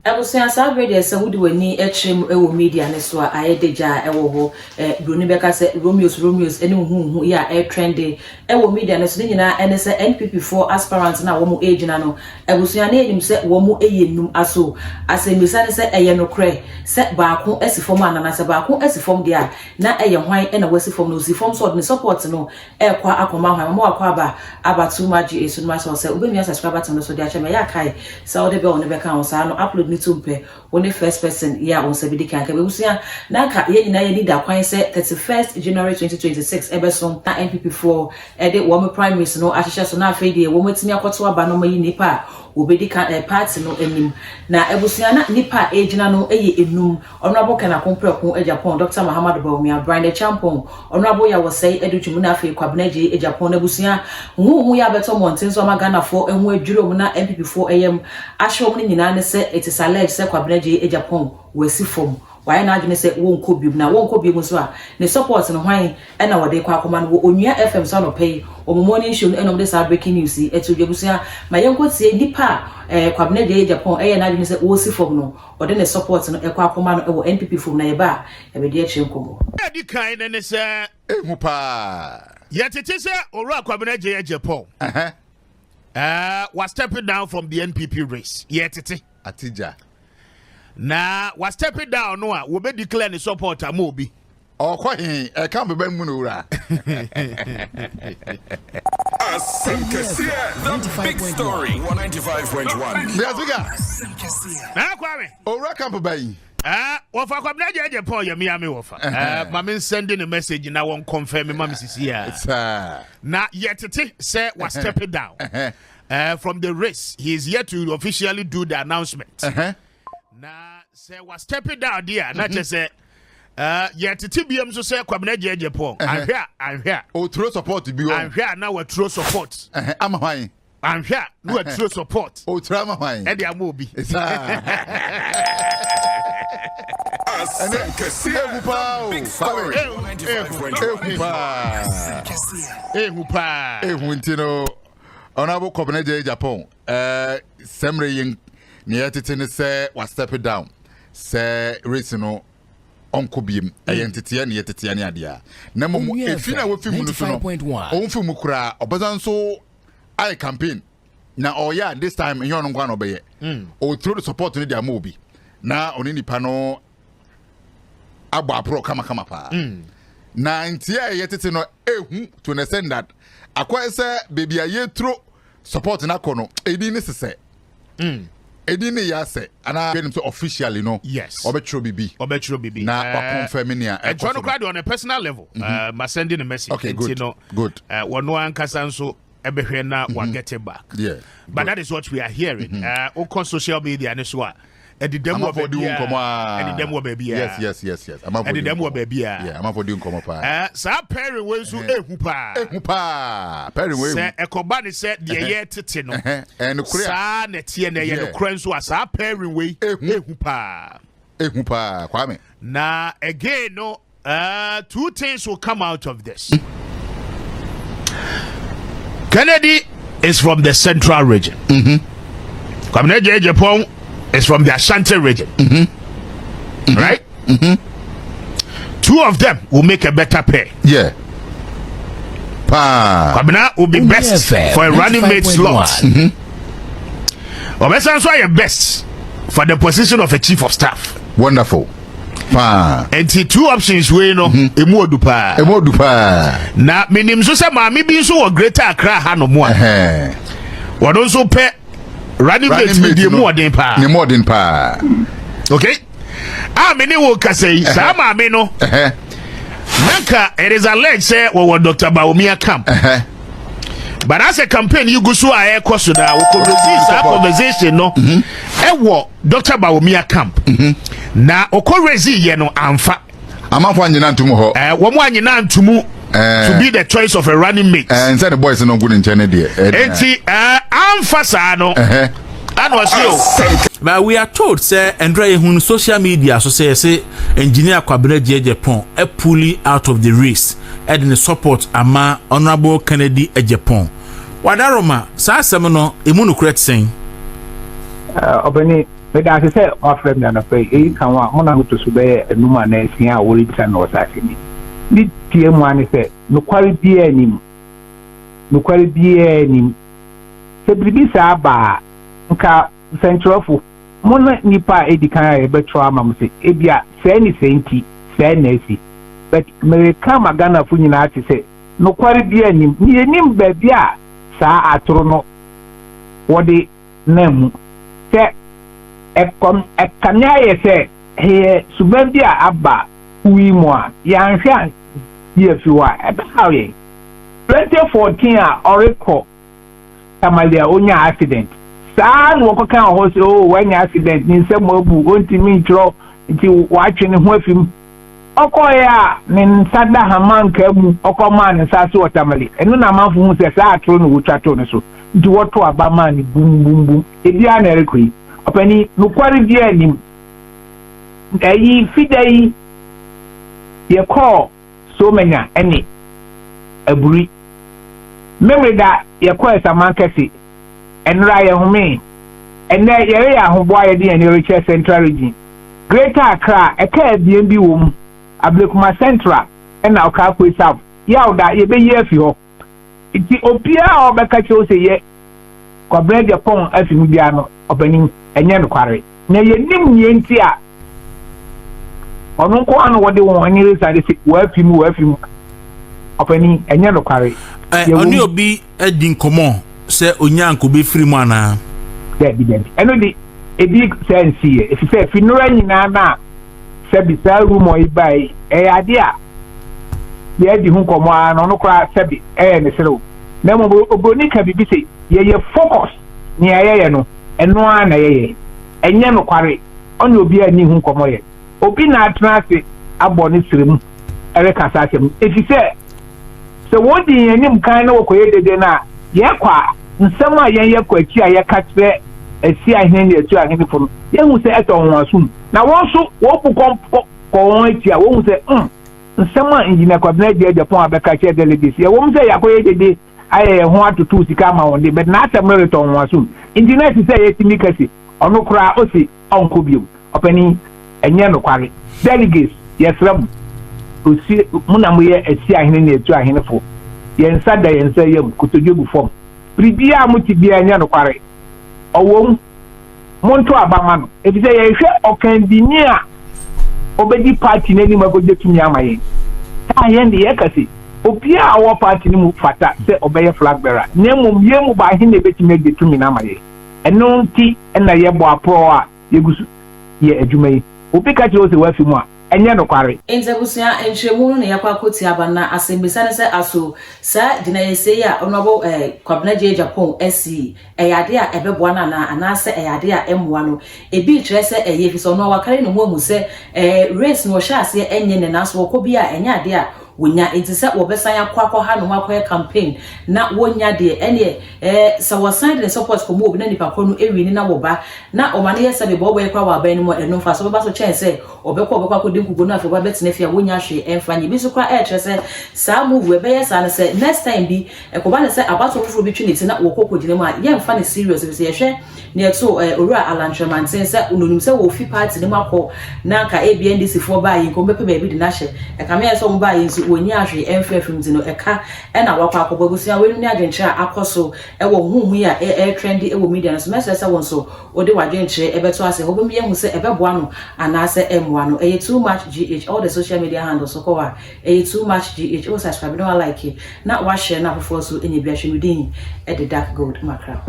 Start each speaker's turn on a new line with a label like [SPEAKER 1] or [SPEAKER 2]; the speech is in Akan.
[SPEAKER 1] Ebusia Saturday say who do we need etrim ewo media ne so ayedeja ewo ho broni beka say Romeos ene hu ya trending ewo media ne so nyina ene say NPP4 aspirants na wo mu age na no ebusia na enim say wo mu eyenum aso asemisa ne say eye no kre say baako asifom anana say baako asifom dia na eye hwan ena wasifom no sifom so de support no ekwa akoma hwan mo akwa aba too much esu no so say obemi subscriber to no so dia chema ya kai say o de be on be kan so no upload ni tumpe only first person ya on sabidi kan ka bebusia na ka ye nyina ye need akwan say 31st January 2026 ebeson na NPP4 de wo prime minister no ahihye so na afei de wo matimi akoto aba no mayi nipa obedi kan party no enim na ebusia na nipa ejina no eye enum honorable kana kompreko Agyapong Dr. Muhammad Bawumia Brand Champon honorable ya wosai edutwum na afei Kwabena Agyapong na ebusia hu ya beto monten so magana fo enhu adwuro mu na NPP4 ayem ahwe mu nyina ne say it is alleged say Kwabena Agyapong wasifom why na adwene say wonko biom na wonko biom so a ne support no hwan e na wode kwa akoma no onua FM so no pay omomoni show no enom this breaking news eto dwebusia ma yenko tie nipa Kwabena Agyapong na adwene say wasifom no wode ne support no ekwa akoma no ewo NPP fom na yeba ebe de akye nkomo
[SPEAKER 2] edi kan ne say ehu pa yetete say owura Kwabena Agyapong was stepping down from the NPP race yetete
[SPEAKER 3] atija
[SPEAKER 2] na was stepping down no we be declare the support amobi
[SPEAKER 3] okwahin e kan beba mu no wura
[SPEAKER 4] the big story 195.1
[SPEAKER 2] na kwame
[SPEAKER 3] owura kan beba yi
[SPEAKER 2] wofa Kwabena Agyapong ya miami wofa mama sending a message na won confirm mama sisi ya na yetete say was stepping down from the race. He is yet to officially do the announcement. Na say was stepping down there. Not just say yetete BM so say Kwabena Agyapong. I'm here.
[SPEAKER 3] Oh, throw support to be.
[SPEAKER 2] I'm here now. We throw support.
[SPEAKER 3] I'm high.
[SPEAKER 2] I'm here. No throw support.
[SPEAKER 3] Oh, drama high.
[SPEAKER 2] Eddie Amobi.
[SPEAKER 4] Big story
[SPEAKER 3] 195.1 Honorable Kwabena Agyapong semre yin ne yetete ne say was step down say race no onko biem ayentete ne yetete ne ade na momo efina we fi mu no so no on fi mu kura obazan so I campaign na oya this time you no ngwa no be o through the support ne dia mobi na oni nipa no agba apro kama pa na ntia yetete no ehu to ne send that akwa say baby aye through support na kono edi ni sese edi ni ya se ana benim so officially no
[SPEAKER 2] yes
[SPEAKER 3] obetro bibi na confirm ni a
[SPEAKER 2] John crowd on a personal level ma sending a message
[SPEAKER 3] okay, good
[SPEAKER 2] wono ankasa nso ebehwe na wa get it back
[SPEAKER 3] yeah
[SPEAKER 2] but that is what we are hearing on social media and so Edi dem wo baby
[SPEAKER 3] yes
[SPEAKER 2] I'm
[SPEAKER 3] for doing come pa
[SPEAKER 2] sa parry we so ehu pa
[SPEAKER 3] parry we
[SPEAKER 2] se ekoba ni se de ye tete no
[SPEAKER 3] en kure
[SPEAKER 2] sa na tie na ye no kure so sa parry we ehu pa
[SPEAKER 3] Kwame
[SPEAKER 2] na again no two things will come out of this. Kennedy is from the central region. Kwabena Agyapong is from the Ashanti region. Right? Two of them will make a better pair.
[SPEAKER 3] Yeah.
[SPEAKER 2] Kwabena will be best for a running mate slot. Obesan so are best for the position of a chief of staff.
[SPEAKER 3] Wonderful.
[SPEAKER 2] And the two options we know emu odupa. Na minim so say maami bi so wo Greater Accra ha no mo. Wo don so pe running mate be more than pa. Okay? Many will say, Sama Mino. Nanka, it is alleged, say, or Dr. Bawumia camp. But as a campaign, you go so I question that we could resist our conversation, no? Dr. Bawumia camp. Na oko resi ye no amfa.
[SPEAKER 3] Amafo anyina ntumu ho.
[SPEAKER 2] Womo anyina ntumu to be the choice of a running mate.
[SPEAKER 3] And say the boys no good in China there.
[SPEAKER 2] Enti amfa sa no.
[SPEAKER 5] But we are told say Andre hun social media so say engineer Kwabena Agyapong e pulling out of the race and the support ama honorable Kennedy Agyapong. Wadaroma sa asem no emu no correct saying
[SPEAKER 6] obani But as I said, my friend, and I pay, can want to subay a woman and see how will it and was asking me. Did TM1 say, no quality any, no quality any. Sebisa ba nka central fo mona nipa edikan e betwa ma mse ebia se ni senti se na esi but me ka magana fo nyina ati se no kware bia nim ni enim ba bia sa atoro no wode namu se ekanya ye se he suban bia aba wi mo a ya nhwa ye fiwa e ba hawe 2014 a oracle Tamalia onya accident. Saa no kokan ho se o wanya accident ni nsem abu ontimi ntro nti waatwe ne ho afim. Okoya ne nsada haman kamu okoma ne sase otamali. Eno na manfo hu se saa atro no wotwato ne so. Nti woto aba man ni bum bum bum. Ebia na rekoi. Opani no kwari bia nim. Ayi fidai ye call so manya ene aburi. Memory that your quest a market and Raya Home, and there you are who boy in your Richard Central region. Greater Accra, a care BNB womb, a Blakuma Central, and now Carpway South. Yow that you be here for you. It's the Opia or Bacacho say, ye, Kwabena Agyapong as in Mudiano, opening and yan quarry. Now you name Yentia. Or no one what they want any reason to say, work him, opening and yan quarry.
[SPEAKER 5] Oni obi edin komo se onyanko be free mu ana
[SPEAKER 6] evident eno di a big sense here if you say finura nyina na se bi sa room o ibai ade a ye di hu komo ana no kra se bi ne sero na mo oboni ka bibi se ye focus ni ayeye no eno ana ye enye no kware oni obi ani hu komo ye obi na atnase abo ne sirem ere kasa asem if you say so what the enim kan na wokoye dede na ye kwa nsema ye kwa ki a ye ka tre esi ahene ne etu ahene fo ye hu se eto won asum na won so wo pu ko won eti a wo hu se nsema engineer Kwabena Agyapong abeka che delegate ye wo hu se yakoye dede aye ho atoto sika ma won de but na asem re to won asum engineer ti se ye timikasi ono kura o si onko biom opani enye no kware delegates yes ram osi munamu ye esi ahene na etu ahene fo yensa da yensa yem kutodwogu fom pribia mutibia nya no kware owom monto abama no ebise ye hwe okandini a obedi party na ni magoje tumi amaye ta ye ndi ye kasi obia awo party ni mu fata se obeye flag bearer nemu yemu ba ahene betumi de tumi na amaye eno nti na ye bo apro a yegusu ye adwumai obi ka che o se wafi mu a enye no kware
[SPEAKER 1] enzebusia enhwemu no yakwa koti abana asembisa ne se aso sa dina yese ya onobo Kwabena Agyapong esi eyade a ebeboa na anase eyade a emmoa no ebi kire se eyefi so no wakare no mu se race no hye ase enye ne naso okobi a enye ade a wonya entise wobesan yakwa ha no makwa campaign na wonya de ene sa wasan de support ko mu obi na nipa ko no ewini na woba na omane yesa be bo boy kwa wa ban mu eno fa so be ba so chen se obekwa ko dinkugo na afi ba betene fia wonya hwe emfanye bi so kwa kire se sa move we be yesa na se next time bi ekoba na se abato fufuro bi twiniti na wokoko gine mu a ye mfa ne serious bi se ye hwe ne to owura alantremanten se unonim se wo fi party ne makọ na ka ABNDC fo ba yi ko be pe ba bi di na hye e ka me so mba yi woni ahwe emfefim dino eka na wakọ akọbagusia wenu ni adwenkyere akoso ewo huhu ya trendy ewo media no so message won so ode wadwenkyere ebeto ase hobom ye hu se ebeboa no anase emwa no too much gh all the social media handles so kwa too much gh o subscribe no like na wa share na fofo so enye bia hwe within the dark gold macra